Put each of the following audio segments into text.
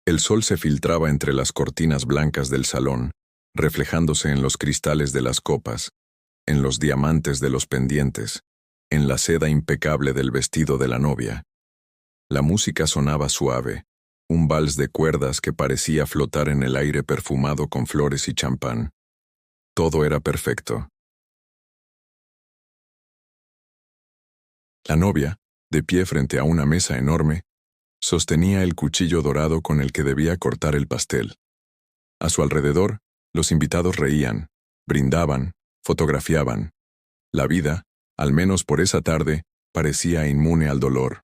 El sol se filtraba entre las cortinas blancas del salón, reflejándose en los cristales de las copas, en los diamantes de los pendientes, en la seda impecable del vestido de la novia. La música sonaba suave, un vals de cuerdas que parecía flotar en el aire perfumado con flores y champán. Todo era perfecto. La novia, de pie frente a una mesa enorme, sostenía el cuchillo dorado con el que debía cortar el pastel. A su alrededor, los invitados reían, brindaban, fotografiaban. La vida, al menos por esa tarde, parecía inmune al dolor.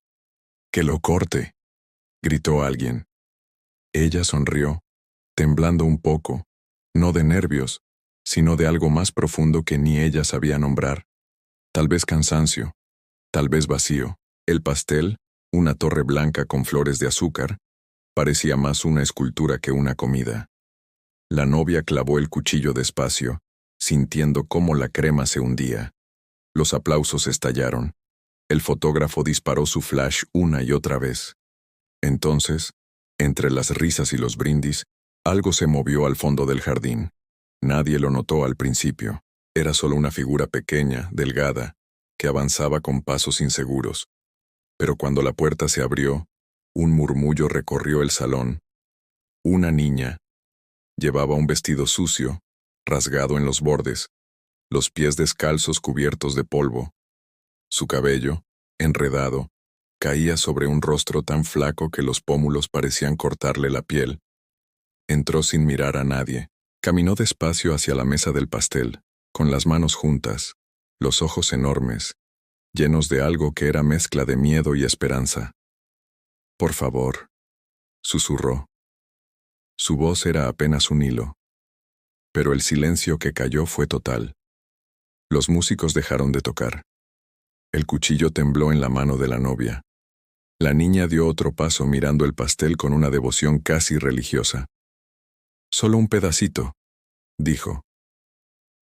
«¡Que lo corte!», gritó alguien. Ella sonrió, temblando un poco, no de nervios, sino de algo más profundo que ni ella sabía nombrar. Tal vez cansancio, tal vez vacío. El pastel, una torre blanca con flores de azúcar, parecía más una escultura que una comida. La novia clavó el cuchillo despacio, sintiendo cómo la crema se hundía. Los aplausos estallaron. El fotógrafo disparó su flash una y otra vez. Entonces, entre las risas y los brindis, algo se movió al fondo del jardín. Nadie lo notó al principio. Era solo una figura pequeña, delgada, que avanzaba con pasos inseguros. Pero cuando la puerta se abrió, un murmullo recorrió el salón. Una niña. Llevaba un vestido sucio, rasgado en los bordes, los pies descalzos cubiertos de polvo. Su cabello, enredado, caía sobre un rostro tan flaco que los pómulos parecían cortarle la piel. Entró sin mirar a nadie. Caminó despacio hacia la mesa del pastel, con las manos juntas, los ojos enormes, llenos de algo que era mezcla de miedo y esperanza. «Por favor», susurró. Su voz era apenas un hilo. Pero el silencio que cayó fue total. Los músicos dejaron de tocar. El cuchillo tembló en la mano de la novia. La niña dio otro paso mirando el pastel con una devoción casi religiosa. «Solo un pedacito», dijo.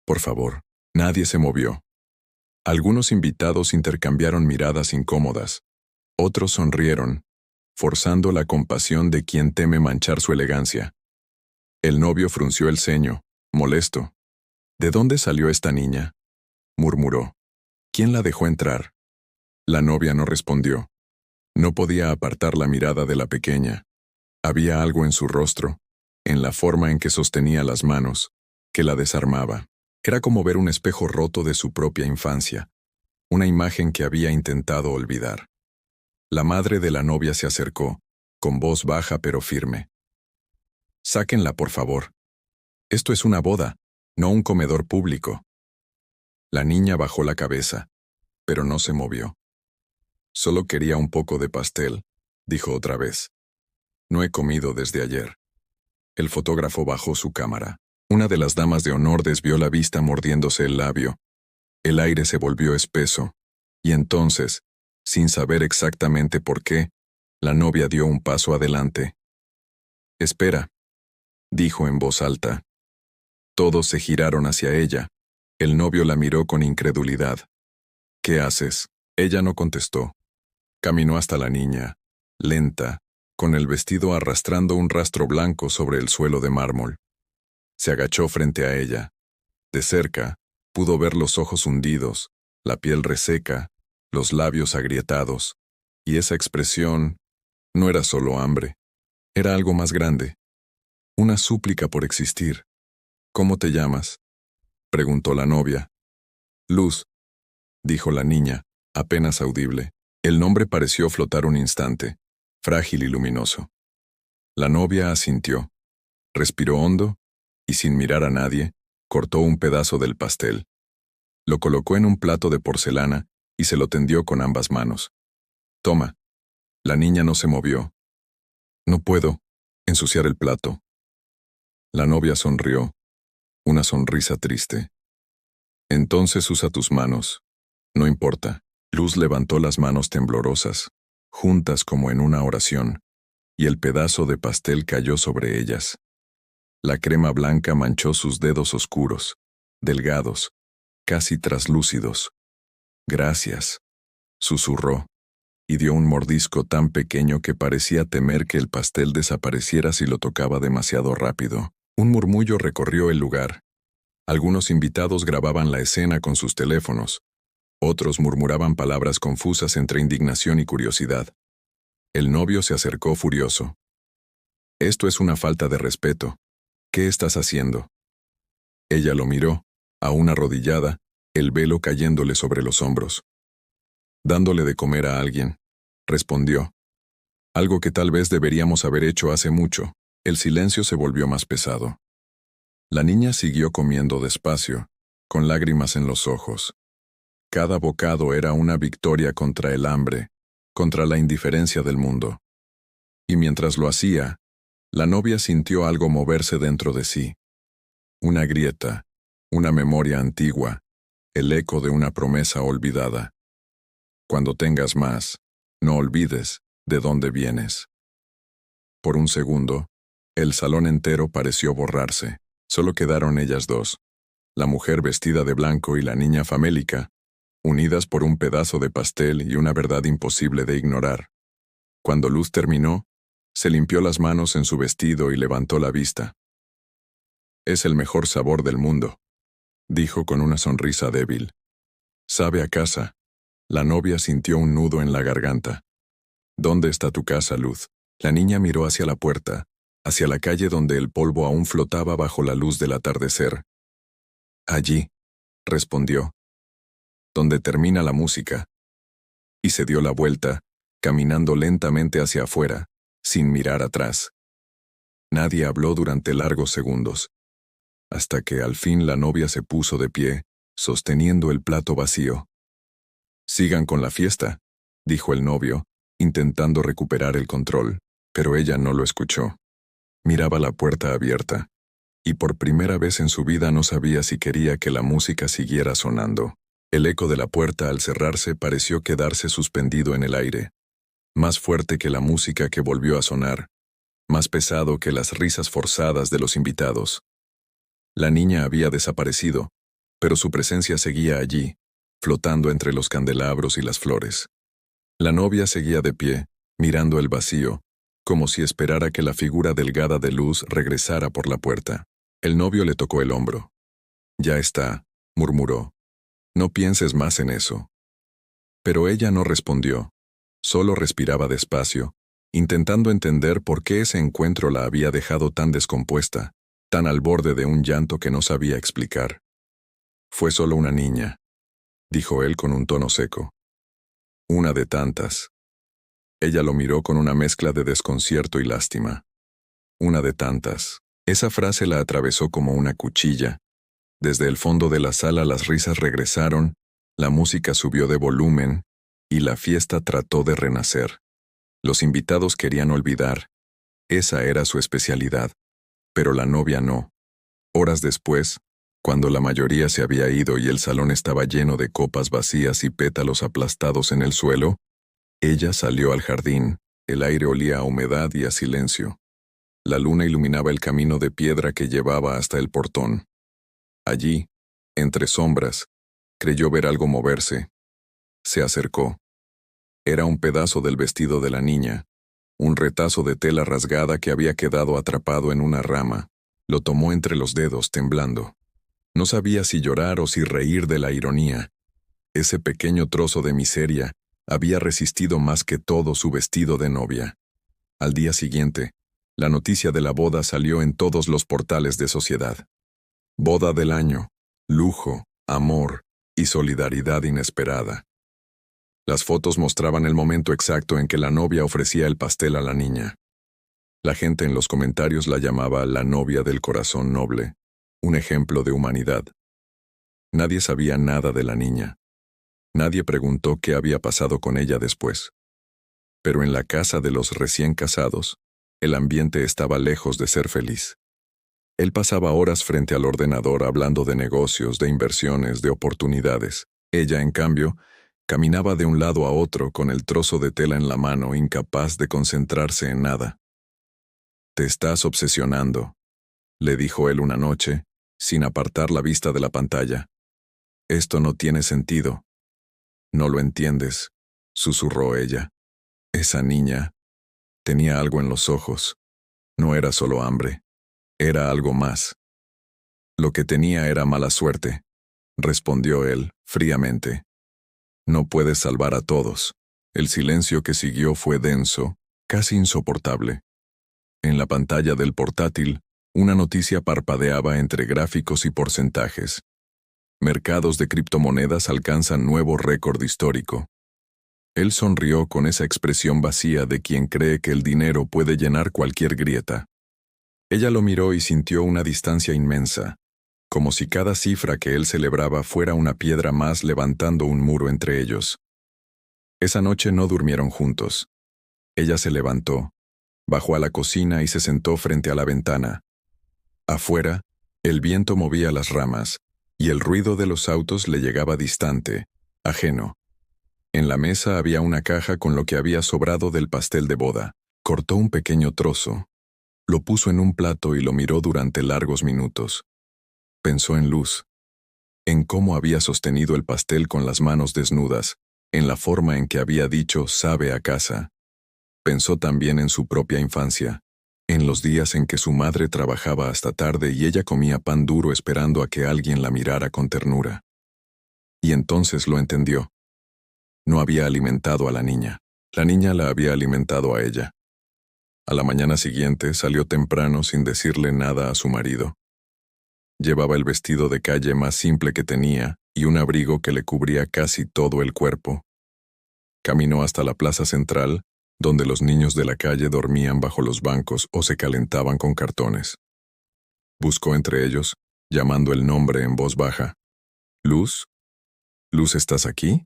«Por favor». Nadie se movió. Algunos invitados intercambiaron miradas incómodas. Otros sonrieron, forzando la compasión de quien teme manchar su elegancia. El novio frunció el ceño, molesto. «¿De dónde salió esta niña?», murmuró. «¿Quién la dejó entrar?». La novia no respondió. No podía apartar la mirada de la pequeña. Había algo en su rostro, en la forma en que sostenía las manos, que la desarmaba. Era como ver un espejo roto de su propia infancia, una imagen que había intentado olvidar. La madre de la novia se acercó, con voz baja pero firme. «Sáquenla, por favor. Esto es una boda, no un comedor público». La niña bajó la cabeza, pero no se movió. «Solo quería un poco de pastel», dijo otra vez. «No he comido desde ayer». El fotógrafo bajó su cámara. Una de las damas de honor desvió la vista mordiéndose el labio. El aire se volvió espeso, y entonces, sin saber exactamente por qué, la novia dio un paso adelante. «Espera», dijo en voz alta. Todos se giraron hacia ella. El novio la miró con incredulidad. «¿Qué haces?». Ella no contestó. Caminó hasta la niña, lenta, con el vestido arrastrando un rastro blanco sobre el suelo de mármol. Se agachó frente a ella. De cerca, pudo ver los ojos hundidos, la piel reseca, los labios agrietados, y esa expresión no era solo hambre, era algo más grande, una súplica por existir. «¿Cómo te llamas?», preguntó la novia. «Luz», dijo la niña, apenas audible. El nombre pareció flotar un instante, frágil y luminoso. La novia asintió, respiró hondo, y sin mirar a nadie, cortó un pedazo del pastel. Lo colocó en un plato de porcelana y se lo tendió con ambas manos. «Toma». La niña no se movió. «No puedo ensuciar el plato». La novia sonrió, una sonrisa triste. «Entonces usa tus manos. No importa». Luz levantó las manos temblorosas, juntas como en una oración, y el pedazo de pastel cayó sobre ellas. La crema blanca manchó sus dedos oscuros, delgados, casi traslúcidos. «Gracias», susurró. y dio un mordisco tan pequeño que parecía temer que el pastel desapareciera si lo tocaba demasiado rápido. Un murmullo recorrió el lugar. Algunos invitados grababan la escena con sus teléfonos. Otros murmuraban palabras confusas entre indignación y curiosidad. El novio se acercó furioso. «Esto es una falta de respeto. ¿Qué estás haciendo?» Ella lo miró, aún arrodillada, el velo cayéndole sobre los hombros. «Dándole de comer a alguien», respondió. «Algo que tal vez deberíamos haber hecho hace mucho». El silencio se volvió más pesado. La niña siguió comiendo despacio, con lágrimas en los ojos. Cada bocado era una victoria contra el hambre, contra la indiferencia del mundo. Y mientras lo hacía, la novia sintió algo moverse dentro de sí. Una grieta, una memoria antigua, el eco de una promesa olvidada. Cuando tengas más, no olvides de dónde vienes. Por un segundo, el salón entero pareció borrarse. Solo quedaron ellas dos, la mujer vestida de blanco y la niña famélica, unidas por un pedazo de pastel y una verdad imposible de ignorar. Cuando Luz terminó, se limpió las manos en su vestido y levantó la vista. «Es el mejor sabor del mundo», dijo con una sonrisa débil. «Sabe a casa». La novia sintió un nudo en la garganta. «¿Dónde está tu casa, Luz?» La niña miró hacia la puerta, hacia la calle donde el polvo aún flotaba bajo la luz del atardecer. «Allí», respondió, «donde termina la música». Y se dio la vuelta, caminando lentamente hacia afuera, sin mirar atrás. Nadie habló durante largos segundos, hasta que al fin la novia se puso de pie, sosteniendo el plato vacío. «Sigan con la fiesta», dijo el novio, intentando recuperar el control, pero ella no lo escuchó. Miraba la puerta abierta, y por primera vez en su vida no sabía si quería que la música siguiera sonando. El eco de la puerta al cerrarse pareció quedarse suspendido en el aire, más fuerte que la música que volvió a sonar, más pesado que las risas forzadas de los invitados. La niña había desaparecido, pero su presencia seguía allí, flotando entre los candelabros y las flores. La novia seguía de pie, mirando el vacío, como si esperara que la figura delgada de Luz regresara por la puerta. El novio le tocó el hombro. «Ya está», murmuró. «No pienses más en eso». Pero ella no respondió. Solo respiraba despacio, intentando entender por qué ese encuentro la había dejado tan descompuesta, tan al borde de un llanto que no sabía explicar. «Fue solo una niña», dijo él con un tono seco. «Una de tantas». Ella lo miró con una mezcla de desconcierto y lástima. «Una de tantas». Esa frase la atravesó como una cuchilla. Desde el fondo de la sala las risas regresaron, la música subió de volumen, y la fiesta trató de renacer. Los invitados querían olvidar. Esa era su especialidad. Pero la novia no. Horas después, cuando la mayoría se había ido y el salón estaba lleno de copas vacías y pétalos aplastados en el suelo, ella salió al jardín. El aire olía a humedad y a silencio. La luna iluminaba el camino de piedra que llevaba hasta el portón. Allí, entre sombras, creyó ver algo moverse. Se acercó. Era un pedazo del vestido de la niña, un retazo de tela rasgada que había quedado atrapado en una rama. Lo tomó entre los dedos, temblando. No sabía si llorar o si reír de la ironía. Ese pequeño trozo de miseria había resistido más que todo su vestido de novia. Al día siguiente, la noticia de la boda salió en todos los portales de sociedad. Boda del año, lujo, amor y solidaridad inesperada. Las fotos mostraban el momento exacto en que la novia ofrecía el pastel a la niña. La gente en los comentarios la llamaba la novia del corazón noble, un ejemplo de humanidad. Nadie sabía nada de la niña. Nadie preguntó qué había pasado con ella después. Pero en la casa de los recién casados, el ambiente estaba lejos de ser feliz. Él pasaba horas frente al ordenador hablando de negocios, de inversiones, de oportunidades. Ella, en cambio, caminaba de un lado a otro con el trozo de tela en la mano, incapaz de concentrarse en nada. «Te estás obsesionando», le dijo él una noche, sin apartar la vista de la pantalla. «Esto no tiene sentido». «No lo entiendes», susurró ella. Esa niña tenía algo en los ojos. No era solo hambre, era algo más. Lo que tenía era mala suerte, respondió él, fríamente. No puedes salvar a todos. El silencio que siguió fue denso, casi insoportable. En la pantalla del portátil, una noticia parpadeaba entre gráficos y porcentajes. Mercados de criptomonedas alcanzan nuevo récord histórico. Él sonrió con esa expresión vacía de quien cree que el dinero puede llenar cualquier grieta. Ella lo miró y sintió una distancia inmensa, como si cada cifra que él celebraba fuera una piedra más levantando un muro entre ellos. Esa noche no durmieron juntos. Ella se levantó, bajó a la cocina y se sentó frente a la ventana. Afuera, el viento movía las ramas, y el ruido de los autos le llegaba distante, ajeno. En la mesa había una caja con lo que había sobrado del pastel de boda. Cortó un pequeño trozo, lo puso en un plato y lo miró durante largos minutos. Pensó en Luz, en cómo había sostenido el pastel con las manos desnudas, en la forma en que había dicho «sabe a casa». Pensó también en su propia infancia, en los días en que su madre trabajaba hasta tarde y ella comía pan duro esperando a que alguien la mirara con ternura. Y entonces lo entendió. No había alimentado a la niña la había alimentado a ella. A la mañana siguiente salió temprano sin decirle nada a su marido. Llevaba el vestido de calle más simple que tenía y un abrigo que le cubría casi todo el cuerpo. Caminó hasta la plaza central, donde los niños de la calle dormían bajo los bancos o se calentaban con cartones. Buscó entre ellos, llamando el nombre en voz baja. «¿Luz? ¿Luz, estás aquí?»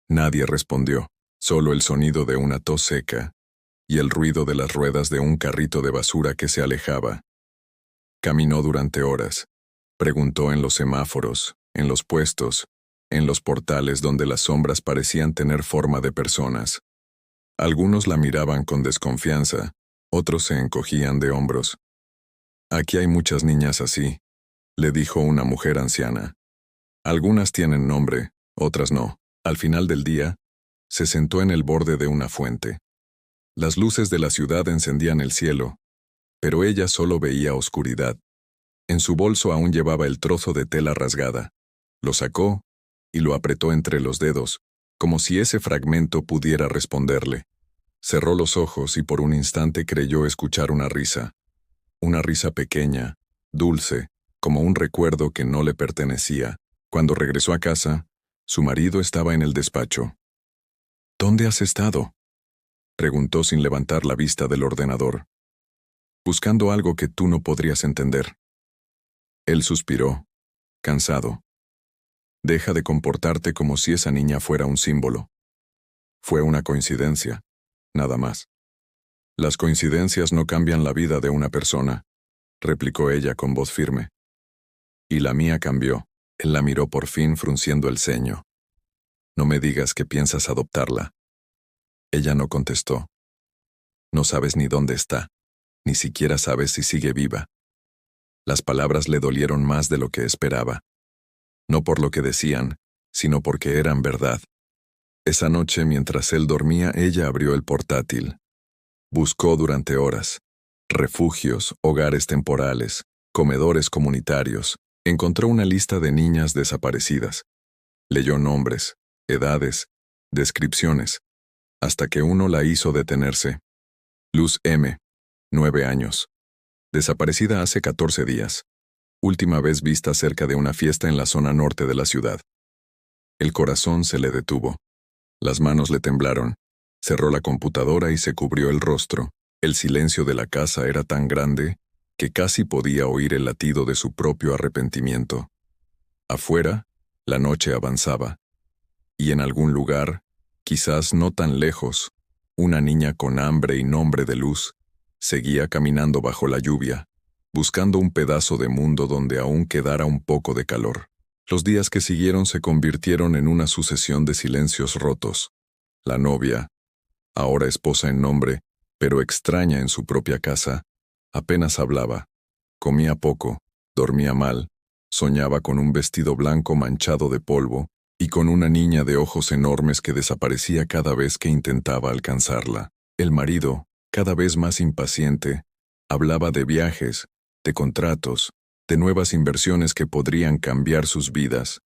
Nadie respondió, solo el sonido de una tos seca y el ruido de las ruedas de un carrito de basura que se alejaba. Caminó durante horas. Preguntó en los semáforos, en los puestos, en los portales donde las sombras parecían tener forma de personas. Algunos la miraban con desconfianza, otros se encogían de hombros. «Aquí hay muchas niñas así», le dijo una mujer anciana. «Algunas tienen nombre, otras no». Al final del día, se sentó en el borde de una fuente. Las luces de la ciudad encendían el cielo, pero ella solo veía oscuridad. En su bolso aún llevaba el trozo de tela rasgada. Lo sacó y lo apretó entre los dedos, como si ese fragmento pudiera responderle. Cerró los ojos y por un instante creyó escuchar una risa pequeña, dulce, como un recuerdo que no le pertenecía. Cuando regresó a casa, su marido estaba en el despacho. «¿Dónde has estado?», preguntó sin levantar la vista del ordenador. «Buscando algo que tú no podrías entender». Él suspiró, cansado. «Deja de comportarte como si esa niña fuera un símbolo. Fue una coincidencia, nada más». «Las coincidencias no cambian la vida de una persona», replicó ella con voz firme. «Y la mía cambió». Él la miró por fin frunciendo el ceño. «No me digas que piensas adoptarla». Ella no contestó. «No sabes ni dónde está, ni siquiera sabes si sigue viva». Las palabras le dolieron más de lo que esperaba. No por lo que decían, sino porque eran verdad. Esa noche, mientras él dormía, ella abrió el portátil. Buscó durante horas. Refugios, hogares temporales, comedores comunitarios. Encontró una lista de niñas desaparecidas. Leyó nombres, edades, descripciones, hasta que uno la hizo detenerse. Luz M., 9 años. Desaparecida hace 14 días. Última vez vista cerca de una fiesta en la zona norte de la ciudad. El corazón se le detuvo. Las manos le temblaron. Cerró la computadora y se cubrió el rostro. El silencio de la casa era tan grande que casi podía oír el latido de su propio arrepentimiento. Afuera, la noche avanzaba. Y en algún lugar, quizás no tan lejos, una niña con hambre y nombre de Luz seguía caminando bajo la lluvia, buscando un pedazo de mundo donde aún quedara un poco de calor. Los días que siguieron se convirtieron en una sucesión de silencios rotos. La novia, ahora esposa en nombre, pero extraña en su propia casa, apenas hablaba, comía poco, dormía mal, soñaba con un vestido blanco manchado de polvo y con una niña de ojos enormes que desaparecía cada vez que intentaba alcanzarla. El marido, cada vez más impaciente, hablaba de viajes, de contratos, de nuevas inversiones que podrían cambiar sus vidas.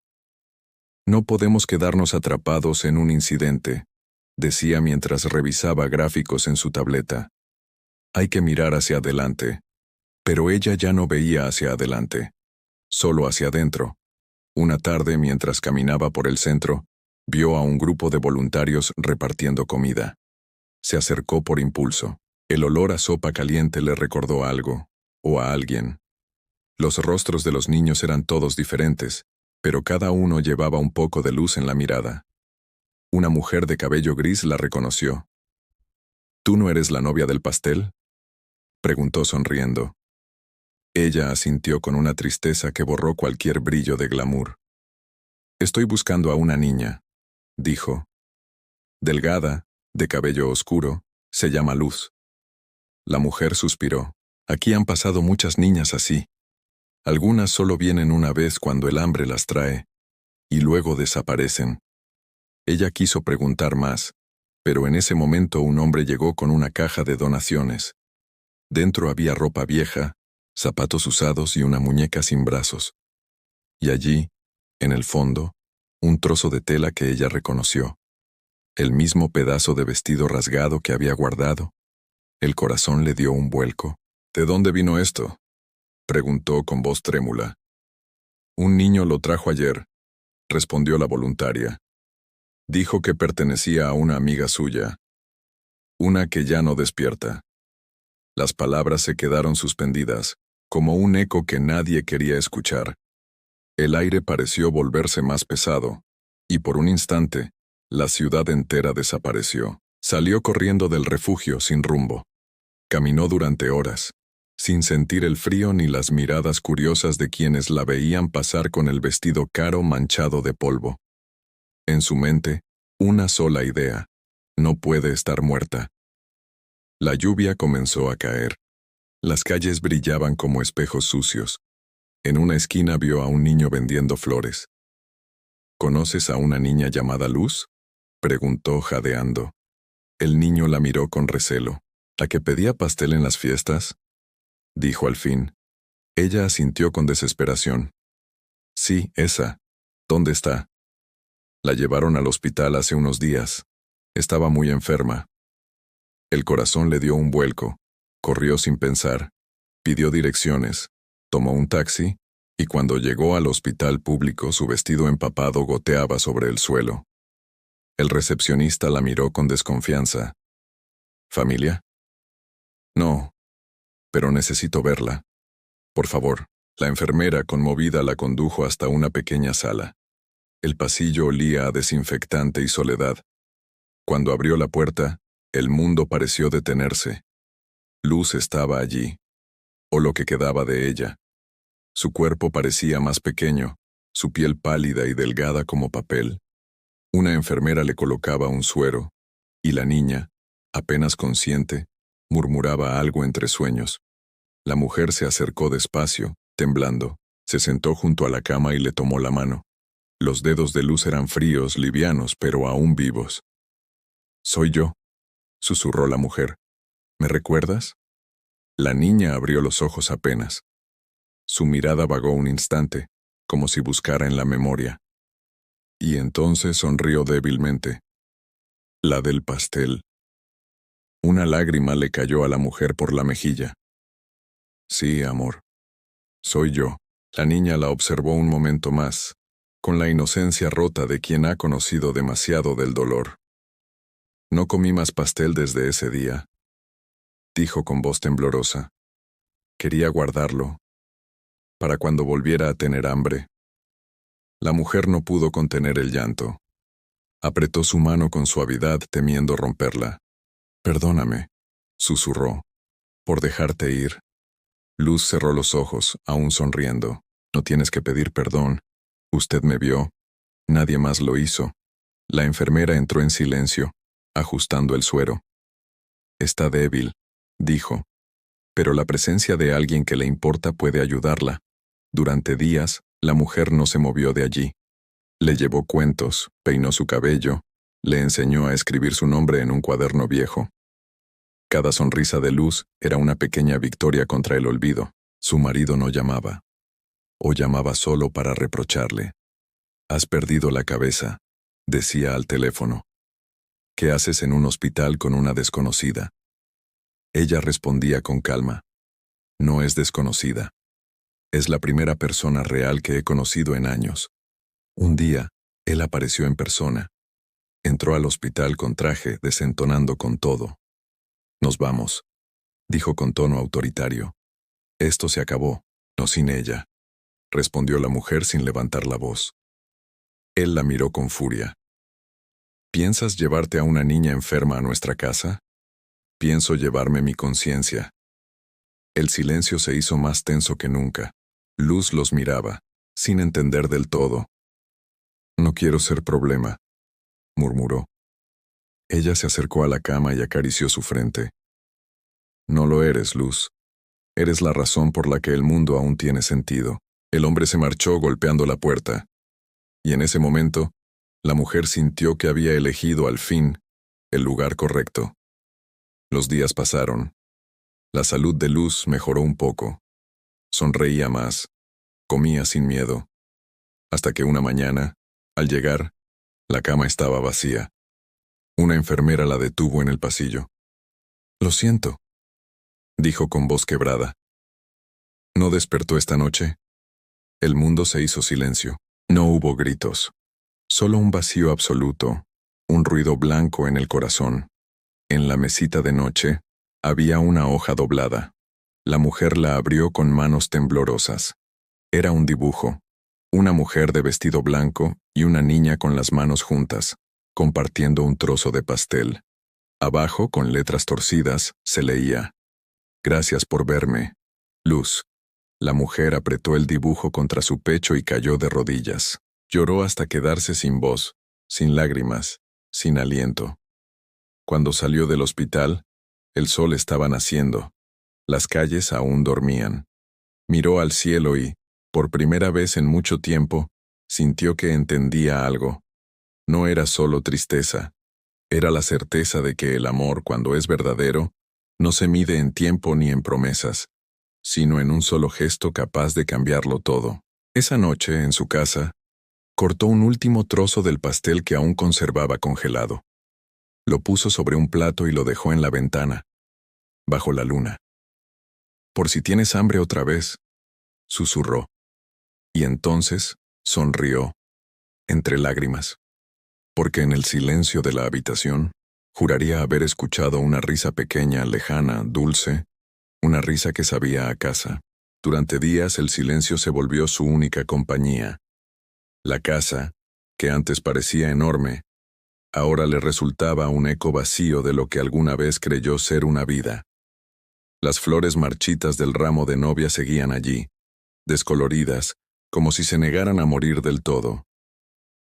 No podemos quedarnos atrapados en un incidente, decía mientras revisaba gráficos en su tableta. Hay que mirar hacia adelante. Pero ella ya no veía hacia adelante, solo hacia adentro. Una tarde, mientras caminaba por el centro, vio a un grupo de voluntarios repartiendo comida. Se acercó por impulso. El olor a sopa caliente le recordó algo, o a alguien. Los rostros de los niños eran todos diferentes, pero cada uno llevaba un poco de luz en la mirada. Una mujer de cabello gris la reconoció. ¿Tú no eres la novia del pastel?, preguntó sonriendo. Ella asintió con una tristeza que borró cualquier brillo de glamour. Estoy buscando a una niña, dijo. Delgada, de cabello oscuro, se llama Luz. La mujer suspiró. Aquí han pasado muchas niñas así. Algunas solo vienen una vez cuando el hambre las trae, y luego desaparecen. Ella quiso preguntar más, pero en ese momento un hombre llegó con una caja de donaciones. Dentro había ropa vieja, zapatos usados y una muñeca sin brazos. Y allí, en el fondo, un trozo de tela que ella reconoció. El mismo pedazo de vestido rasgado que había guardado. El corazón le dio un vuelco. ¿De dónde vino esto?, preguntó con voz trémula. Un niño lo trajo ayer, respondió la voluntaria. Dijo que pertenecía a una amiga suya. Una que ya no despierta. Las palabras se quedaron suspendidas, como un eco que nadie quería escuchar. El aire pareció volverse más pesado, y por un instante, la ciudad entera desapareció. Salió corriendo del refugio sin rumbo. Caminó durante horas, sin sentir el frío ni las miradas curiosas de quienes la veían pasar con el vestido caro manchado de polvo. En su mente, una sola idea: no puede estar muerta. La lluvia comenzó a caer. Las calles brillaban como espejos sucios. En una esquina vio a un niño vendiendo flores. ¿Conoces a una niña llamada Luz?, preguntó jadeando. El niño la miró con recelo. ¿La que pedía pastel en las fiestas?, dijo al fin. Ella asintió con desesperación. Sí, esa. ¿Dónde está? La llevaron al hospital hace unos días. Estaba muy enferma. El corazón le dio un vuelco. Corrió sin pensar. Pidió direcciones. Tomó un taxi, y cuando llegó al hospital público su vestido empapado goteaba sobre el suelo. El recepcionista la miró con desconfianza. ¿Familia? No, pero necesito verla. Por favor. La enfermera, conmovida, la condujo hasta una pequeña sala. El pasillo olía a desinfectante y soledad. Cuando abrió la puerta, el mundo pareció detenerse. Luz estaba allí, o lo que quedaba de ella. Su cuerpo parecía más pequeño, su piel pálida y delgada como papel. Una enfermera le colocaba un suero, y la niña, apenas consciente, murmuraba algo entre sueños. La mujer se acercó despacio, temblando, se sentó junto a la cama y le tomó la mano. Los dedos de Luz eran fríos, livianos, pero aún vivos. «Soy yo», susurró la mujer. «¿Me recuerdas?» La niña abrió los ojos apenas. Su mirada vagó un instante, como si buscara en la memoria. Y entonces sonrió débilmente. La del pastel. Una lágrima le cayó a la mujer por la mejilla. «Sí, amor. Soy yo». La niña la observó un momento más, con la inocencia rota de quien ha conocido demasiado del dolor. «No comí más pastel desde ese día», dijo con voz temblorosa. «Quería guardarlo, para cuando volviera a tener hambre». La mujer no pudo contener el llanto. Apretó su mano con suavidad, temiendo romperla. «Perdóname», susurró, «por dejarte ir». Luz cerró los ojos, aún sonriendo. «No tienes que pedir perdón. Usted me vio. Nadie más lo hizo». La enfermera entró en silencio, ajustando el suero. «Está débil», dijo, «pero la presencia de alguien que le importa puede ayudarla». Durante días, la mujer no se movió de allí. Le llevó cuentos, peinó su cabello, le enseñó a escribir su nombre en un cuaderno viejo. Cada sonrisa de Luz era una pequeña victoria contra el olvido. Su marido no llamaba, o llamaba solo para reprocharle. «Has perdido la cabeza», decía al teléfono. «¿Qué haces en un hospital con una desconocida?». Ella respondía con calma. «No es desconocida. Es la primera persona real que he conocido en años». Un día, él apareció en persona. Entró al hospital con traje, desentonando con todo. «Nos vamos», dijo con tono autoritario. «Esto se acabó, no sin ella», respondió la mujer sin levantar la voz. Él la miró con furia. «¿Piensas llevarte a una niña enferma a nuestra casa?». «Pienso llevarme mi conciencia». El silencio se hizo más tenso que nunca. Luz los miraba, sin entender del todo. «No quiero ser problema», murmuró. Ella se acercó a la cama y acarició su frente. «No lo eres, Luz. Eres la razón por la que el mundo aún tiene sentido». El hombre se marchó golpeando la puerta. Y en ese momento, la mujer sintió que había elegido al fin el lugar correcto. Los días pasaron. La salud de Luz mejoró un poco. Sonreía más. Comía sin miedo. Hasta que una mañana, al llegar, la cama estaba vacía. Una enfermera la detuvo en el pasillo. «Lo siento», dijo con voz quebrada. «¿No despertó esta noche?». El mundo se hizo silencio. No hubo gritos. Solo un vacío absoluto, un ruido blanco en el corazón. En la mesita de noche, había una hoja doblada. La mujer la abrió con manos temblorosas. Era un dibujo. Una mujer de vestido blanco y una niña con las manos juntas, compartiendo un trozo de pastel. Abajo, con letras torcidas, se leía: «Gracias por verme, Luz». La mujer apretó el dibujo contra su pecho y cayó de rodillas. Lloró hasta quedarse sin voz, sin lágrimas, sin aliento. Cuando salió del hospital, el sol estaba naciendo. Las calles aún dormían. Miró al cielo y, por primera vez en mucho tiempo, sintió que entendía algo. No era solo tristeza. Era la certeza de que el amor, cuando es verdadero, no se mide en tiempo ni en promesas, sino en un solo gesto capaz de cambiarlo todo. Esa noche, en su casa, cortó un último trozo del pastel que aún conservaba congelado. Lo puso sobre un plato y lo dejó en la ventana, bajo la luna. «Por si tienes hambre otra vez», susurró. Y entonces sonrió, entre lágrimas, porque en el silencio de la habitación juraría haber escuchado una risa pequeña, lejana, dulce, una risa que sabía a casa. Durante días el silencio se volvió su única compañía. La casa, que antes parecía enorme, ahora le resultaba un eco vacío de lo que alguna vez creyó ser una vida. Las flores marchitas del ramo de novia seguían allí, descoloridas, como si se negaran a morir del todo.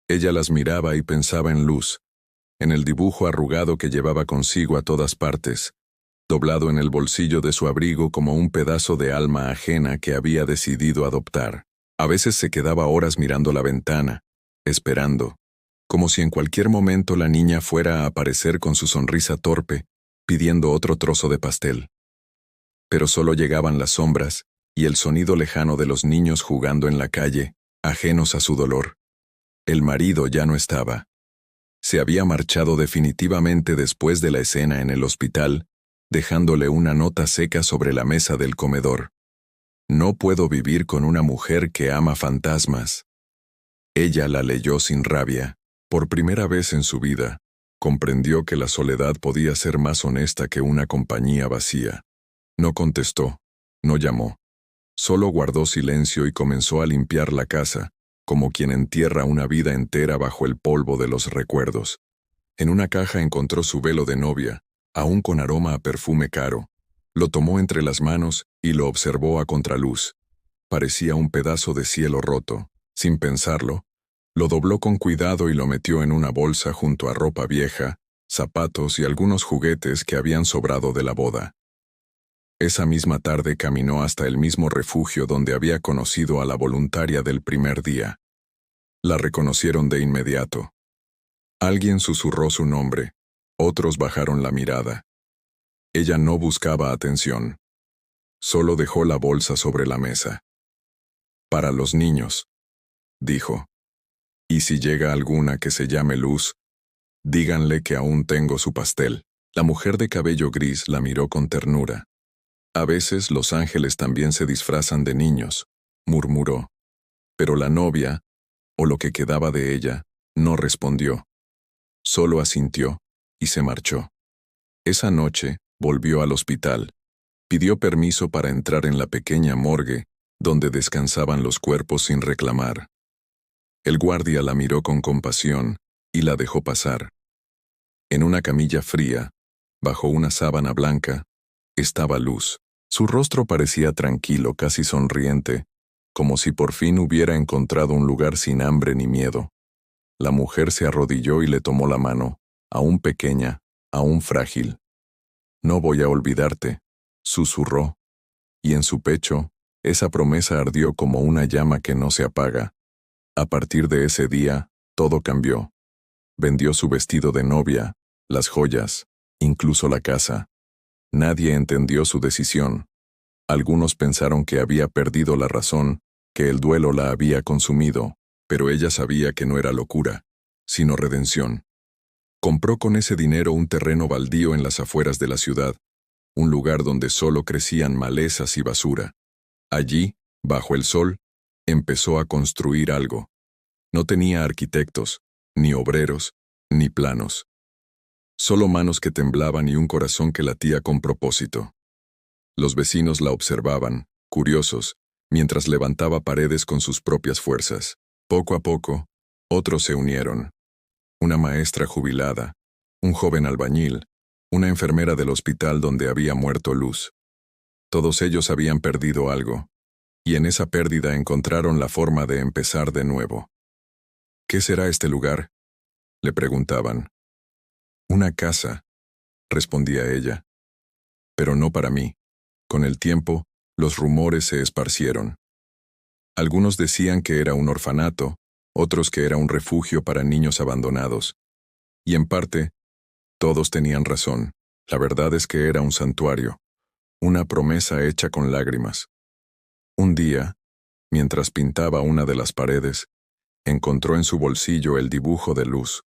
Ella las miraba y pensaba en Luz, en el dibujo arrugado que llevaba consigo a todas partes, doblado en el bolsillo de su abrigo como un pedazo de alma ajena que había decidido adoptar. A veces se quedaba horas mirando la ventana, esperando, como si en cualquier momento la niña fuera a aparecer con su sonrisa torpe, pidiendo otro trozo de pastel. Pero solo llegaban las sombras y el sonido lejano de los niños jugando en la calle, ajenos a su dolor. El marido ya no estaba. Se había marchado definitivamente después de la escena en el hospital, dejándole una nota seca sobre la mesa del comedor. «No puedo vivir con una mujer que ama fantasmas». Ella la leyó sin rabia. Por primera vez en su vida, comprendió que la soledad podía ser más honesta que una compañía vacía. No contestó, no llamó. Solo guardó silencio y comenzó a limpiar la casa, como quien entierra una vida entera bajo el polvo de los recuerdos. En una caja encontró su velo de novia, aún con aroma a perfume caro. Lo tomó entre las manos y lo observó a contraluz. Parecía un pedazo de cielo roto. Sin pensarlo, lo dobló con cuidado y lo metió en una bolsa junto a ropa vieja, zapatos y algunos juguetes que habían sobrado de la boda. Esa misma tarde caminó hasta el mismo refugio donde había conocido a la voluntaria del primer día. La reconocieron de inmediato. Alguien susurró su nombre, otros bajaron la mirada. Ella no buscaba atención. Solo dejó la bolsa sobre la mesa. Para los niños, dijo. Y si llega alguna que se llame Luz, díganle que aún tengo su pastel. La mujer de cabello gris la miró con ternura. A veces los ángeles también se disfrazan de niños, murmuró. Pero la novia, o lo que quedaba de ella, no respondió. Solo asintió y se marchó. Esa noche volvió al hospital. Pidió permiso para entrar en la pequeña morgue, donde descansaban los cuerpos sin reclamar. El guardia la miró con compasión y la dejó pasar. En una camilla fría, bajo una sábana blanca, estaba Luz. Su rostro parecía tranquilo, casi sonriente, como si por fin hubiera encontrado un lugar sin hambre ni miedo. La mujer se arrodilló y le tomó la mano, aún pequeña, aún frágil. No voy a olvidarte, susurró, y en su pecho, esa promesa ardió como una llama que no se apaga. A partir de ese día, todo cambió. Vendió su vestido de novia, las joyas, incluso la casa. Nadie entendió su decisión. Algunos pensaron que había perdido la razón, que el duelo la había consumido, pero ella sabía que no era locura, sino redención. Compró con ese dinero un terreno baldío en las afueras de la ciudad, un lugar donde solo crecían malezas y basura. Allí, bajo el sol, empezó a construir algo. No tenía arquitectos, ni obreros, ni planos. Solo manos que temblaban y un corazón que latía con propósito. Los vecinos la observaban, curiosos, mientras levantaba paredes con sus propias fuerzas. Poco a poco, otros se unieron. Una maestra jubilada, un joven albañil, una enfermera del hospital donde había muerto Luz. Todos ellos habían perdido algo, y en esa pérdida encontraron la forma de empezar de nuevo. ¿Qué será este lugar?, le preguntaban. Una casa, respondía ella. Pero no para mí. Con el tiempo, los rumores se esparcieron. Algunos decían que era un orfanato, otros que era un refugio para niños abandonados. Y en parte, todos tenían razón. La verdad es que era un santuario, una promesa hecha con lágrimas. Un día, mientras pintaba una de las paredes, encontró en su bolsillo el dibujo de Luz.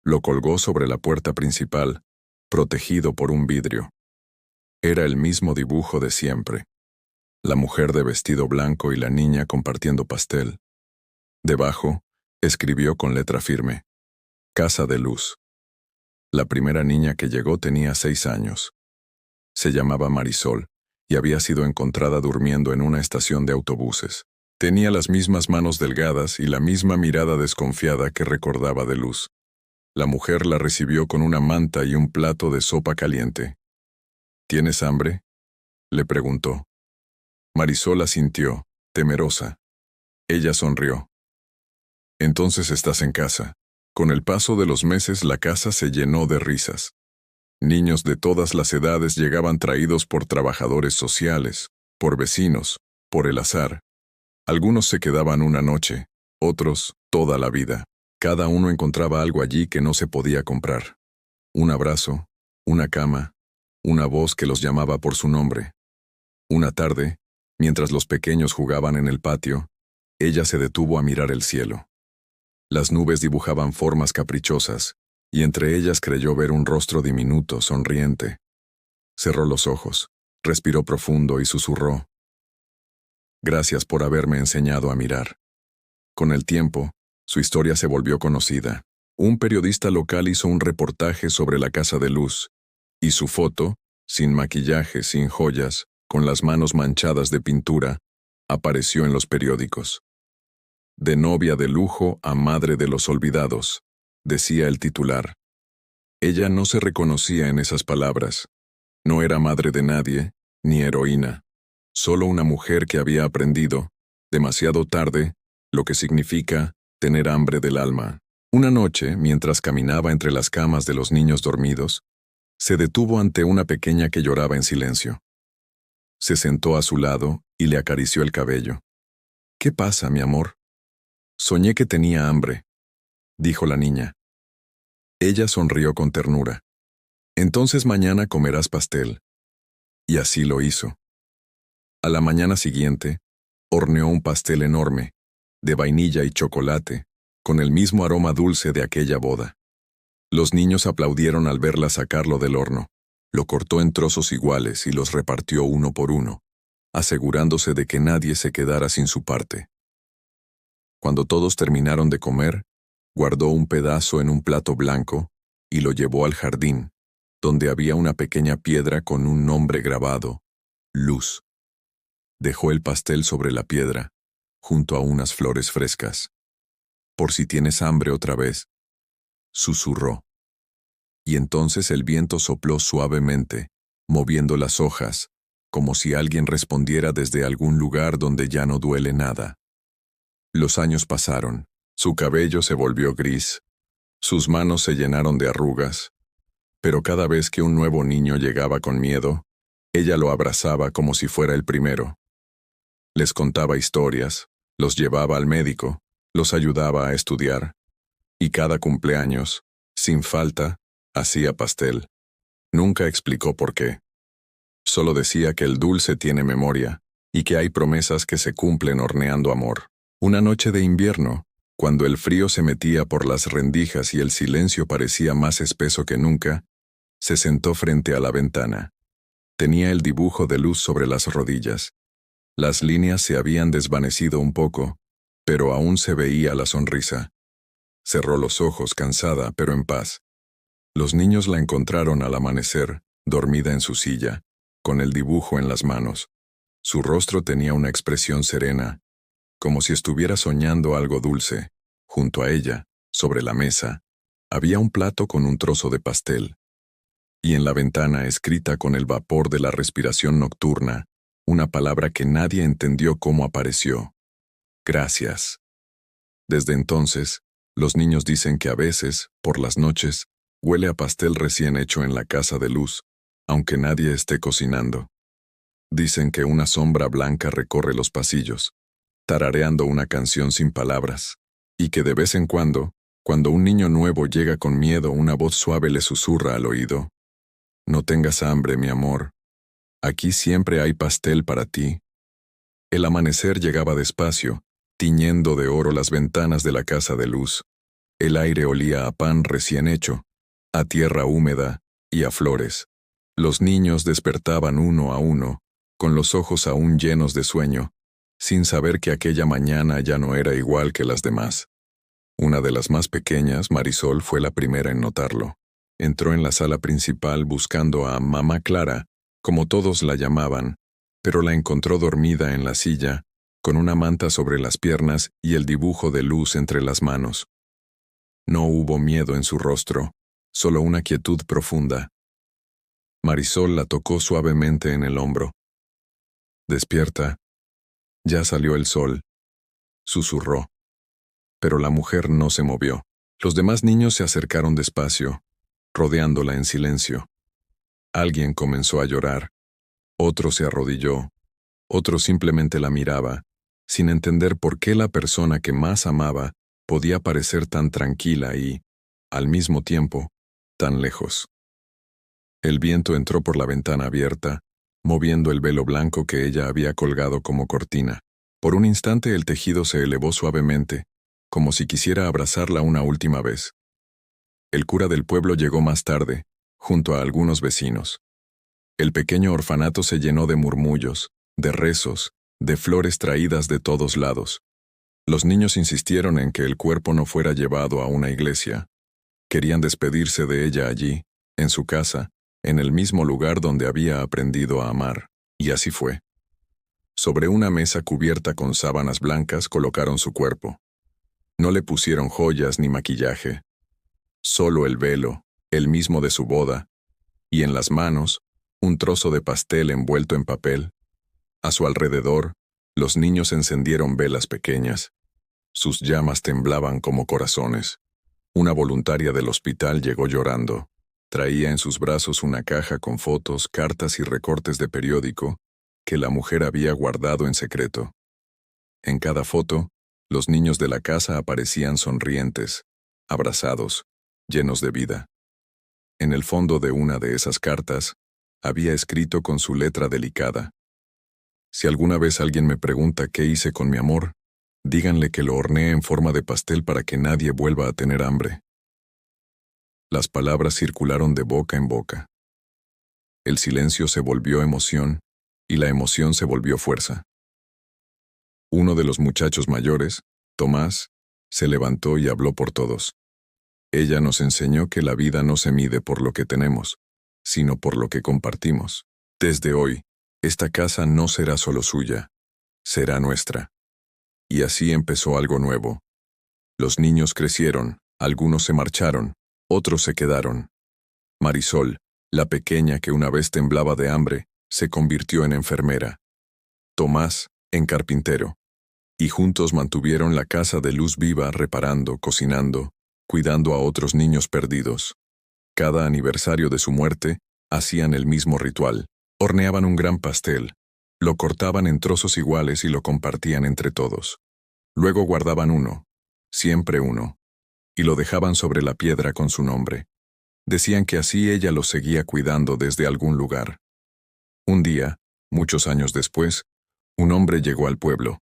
Lo colgó sobre la puerta principal, protegido por un vidrio. Era el mismo dibujo de siempre. La mujer de vestido blanco y la niña compartiendo pastel. Debajo, escribió con letra firme: Casa de Luz. La primera niña que llegó tenía 6 años. Se llamaba Marisol, y había sido encontrada durmiendo en una estación de autobuses. Tenía las mismas manos delgadas y la misma mirada desconfiada que recordaba de Luz. La mujer la recibió con una manta y un plato de sopa caliente. ¿Tienes hambre?, le preguntó. Marisol asintió, temerosa. Ella sonrió. Entonces estás en casa. Con el paso de los meses la casa se llenó de risas. Niños de todas las edades llegaban traídos por trabajadores sociales, por vecinos, por el azar. Algunos se quedaban una noche, otros toda la vida. Cada uno encontraba algo allí que no se podía comprar. Un abrazo, una cama, una voz que los llamaba por su nombre. Una tarde, mientras los pequeños jugaban en el patio, ella se detuvo a mirar el cielo. Las nubes dibujaban formas caprichosas, y entre ellas creyó ver un rostro diminuto, sonriente. Cerró los ojos, respiró profundo y susurró: Gracias por haberme enseñado a mirar. Con el tiempo, su historia se volvió conocida. Un periodista local hizo un reportaje sobre la casa de Luz, y su foto, sin maquillaje, sin joyas, con las manos manchadas de pintura, apareció en los periódicos. De novia de lujo a madre de los olvidados, decía el titular. Ella no se reconocía en esas palabras. No era madre de nadie, ni heroína. Solo una mujer que había aprendido, demasiado tarde, lo que significa tener hambre del alma. Una noche, mientras caminaba entre las camas de los niños dormidos, se detuvo ante una pequeña que lloraba en silencio. Se sentó a su lado y le acarició el cabello. ¿Qué pasa, mi amor?, Soñé que tenía hambre, dijo la niña. Ella sonrió con ternura. Entonces mañana comerás pastel. Y así lo hizo. A la mañana siguiente, horneó un pastel enorme, de vainilla y chocolate, con el mismo aroma dulce de aquella boda. Los niños aplaudieron al verla sacarlo del horno. Lo cortó en trozos iguales y los repartió uno por uno, asegurándose de que nadie se quedara sin su parte. Cuando todos terminaron de comer, guardó un pedazo en un plato blanco y lo llevó al jardín, donde había una pequeña piedra con un nombre grabado, Luz. Dejó el pastel sobre la piedra, junto a unas flores frescas. Por si tienes hambre otra vez, susurró. Y entonces el viento sopló suavemente, moviendo las hojas, como si alguien respondiera desde algún lugar donde ya no duele nada. Los años pasaron, su cabello se volvió gris, sus manos se llenaron de arrugas, pero cada vez que un nuevo niño llegaba con miedo, ella lo abrazaba como si fuera el primero. Les contaba historias, los llevaba al médico, los ayudaba a estudiar, y cada cumpleaños, sin falta, hacía pastel. Nunca explicó por qué. Solo decía que el dulce tiene memoria, y que hay promesas que se cumplen horneando amor. Una noche de invierno, cuando el frío se metía por las rendijas y el silencio parecía más espeso que nunca, se sentó frente a la ventana. Tenía el dibujo de Luz sobre las rodillas. Las líneas se habían desvanecido un poco, pero aún se veía la sonrisa. Cerró los ojos cansada, pero en paz. Los niños la encontraron al amanecer, dormida en su silla, con el dibujo en las manos. Su rostro tenía una expresión serena, como si estuviera soñando algo dulce. Junto a ella, sobre la mesa, había un plato con un trozo de pastel. Y en la ventana, escrita con el vapor de la respiración nocturna, una palabra que nadie entendió cómo apareció. Gracias. Desde entonces, los niños dicen que a veces, por las noches, huele a pastel recién hecho en la casa de Luz, aunque nadie esté cocinando. Dicen que una sombra blanca recorre los pasillos, tarareando una canción sin palabras, y que de vez en cuando un niño nuevo llega con miedo, una voz suave le susurra al oído: No tengas hambre, mi amor. Aquí siempre hay pastel para ti. El amanecer llegaba despacio, tiñendo de oro las ventanas de la casa de Luz. El aire olía a pan recién hecho, a tierra húmeda y a flores. Los niños despertaban uno a uno, con los ojos aún llenos de sueño, sin saber que aquella mañana ya no era igual que las demás. Una de las más pequeñas, Marisol, fue la primera en notarlo. Entró en la sala principal buscando a Mamá Clara, como todos la llamaban, pero la encontró dormida en la silla, con una manta sobre las piernas y el dibujo de Luz entre las manos. No hubo miedo en su rostro, solo una quietud profunda. Marisol la tocó suavemente en el hombro. Despierta. Ya salió el sol, susurró. Pero la mujer no se movió. Los demás niños se acercaron despacio, rodeándola en silencio. Alguien comenzó a llorar. Otro se arrodilló. Otro simplemente la miraba, sin entender por qué la persona que más amaba podía parecer tan tranquila y, al mismo tiempo, tan lejos. El viento entró por la ventana abierta, moviendo el velo blanco que ella había colgado como cortina. Por un instante el tejido se elevó suavemente, como si quisiera abrazarla una última vez. El cura del pueblo llegó más tarde, junto a algunos vecinos. El pequeño orfanato se llenó de murmullos, de rezos, de flores traídas de todos lados. Los niños insistieron en que el cuerpo no fuera llevado a una iglesia. Querían despedirse de ella allí, en su casa, en el mismo lugar donde había aprendido a amar, y así fue. Sobre una mesa cubierta con sábanas blancas colocaron su cuerpo. No le pusieron joyas ni maquillaje. Solo el velo, el mismo de su boda, y en las manos, un trozo de pastel envuelto en papel. A su alrededor, los niños encendieron velas pequeñas. Sus llamas temblaban como corazones. Una voluntaria del hospital llegó llorando. Traía en sus brazos una caja con fotos, cartas y recortes de periódico que la mujer había guardado en secreto. En cada foto, Los niños de la casa aparecían sonrientes, abrazados, llenos de vida. En el fondo de una de esas cartas, había escrito con su letra delicada: si alguna vez alguien me pregunta qué hice con mi amor, díganle que lo horneé en forma de pastel para que nadie vuelva a tener hambre. Las palabras circularon de boca en boca. El silencio se volvió emoción, y la emoción se volvió fuerza. Uno de los muchachos mayores, Tomás, se levantó y habló por todos. Ella nos enseñó que la vida no se mide por lo que tenemos, sino por lo que compartimos. Desde hoy, esta casa no será solo suya, será nuestra. Y así empezó algo nuevo. Los niños crecieron, algunos se marcharon, otros se quedaron. Marisol, la pequeña que una vez temblaba de hambre, se convirtió en enfermera. Tomás, en carpintero. Y juntos mantuvieron la casa de luz viva reparando, cocinando, cuidando a otros niños perdidos. Cada aniversario de su muerte, hacían el mismo ritual. Horneaban un gran pastel, lo cortaban en trozos iguales y lo compartían entre todos. Luego guardaban uno, siempre uno, y lo dejaban sobre la piedra con su nombre. Decían que así ella lo seguía cuidando desde algún lugar. Un día, muchos años después, un hombre llegó al pueblo.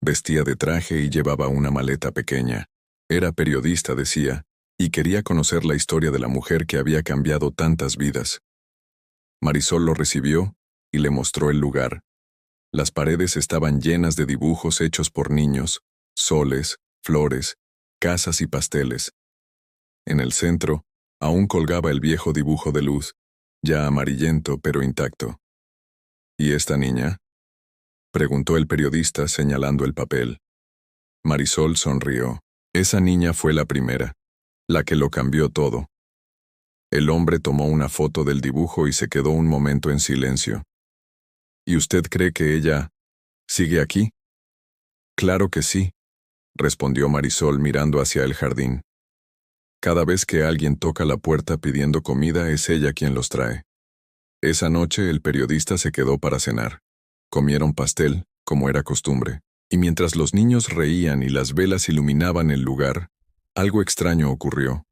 Vestía de traje y llevaba una maleta pequeña. Era periodista, decía, y quería conocer la historia de la mujer que había cambiado tantas vidas. Marisol lo recibió y le mostró el lugar. Las paredes estaban llenas de dibujos hechos por niños, soles, flores, casas y pasteles. En el centro, aún colgaba el viejo dibujo de luz, ya amarillento pero intacto. ¿Y esta niña?, preguntó el periodista señalando el papel. Marisol sonrió. Esa niña fue la primera, la que lo cambió todo. El hombre tomó una foto del dibujo y se quedó un momento en silencio. ¿Y usted cree que ella sigue aquí? Claro que sí, respondió Marisol mirando hacia el jardín. Cada vez que alguien toca la puerta pidiendo comida es ella quien los trae. Esa noche el periodista se quedó para cenar. Comieron pastel, como era costumbre, y mientras los niños reían y las velas iluminaban el lugar, algo extraño ocurrió.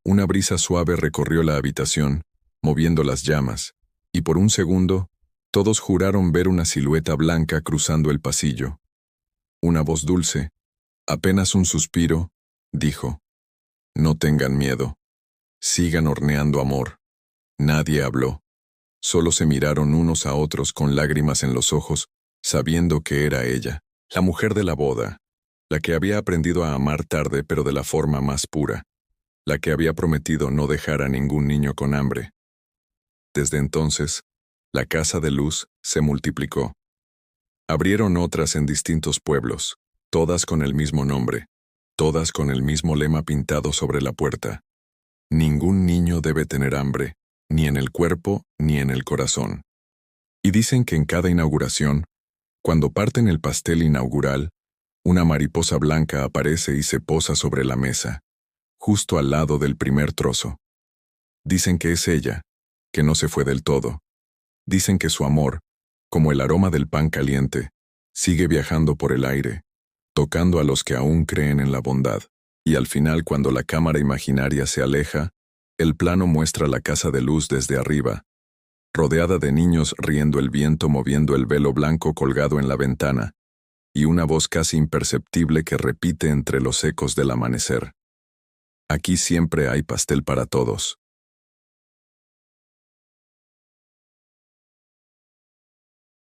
Una brisa suave recorrió la habitación, moviendo las llamas, y por un segundo, todos juraron ver una silueta blanca cruzando el pasillo. Una voz dulce, apenas un suspiro, dijo: no tengan miedo. Sigan horneando amor. Nadie habló. Solo se miraron unos a otros con lágrimas en los ojos, sabiendo que era ella, la mujer de la boda, la que había aprendido a amar tarde pero de la forma más pura, la que había prometido no dejar a ningún niño con hambre. Desde entonces, la casa de luz se multiplicó. Abrieron otras en distintos pueblos, todas con el mismo nombre, todas con el mismo lema pintado sobre la puerta: ningún niño debe tener hambre, ni en el cuerpo ni en el corazón. Y dicen que en cada inauguración, cuando parten el pastel inaugural, una mariposa blanca aparece y se posa sobre la mesa, justo al lado del primer trozo. Dicen que es ella, que no se fue del todo. Dicen que su amor, como el aroma del pan caliente, sigue viajando por el aire, tocando a los que aún creen en la bondad. Y al final, cuando la cámara imaginaria se aleja, el plano muestra la casa de luz desde arriba, rodeada de niños riendo, el viento moviendo el velo blanco colgado en la ventana, y una voz casi imperceptible que repite entre los ecos del amanecer: aquí siempre hay pastel para todos.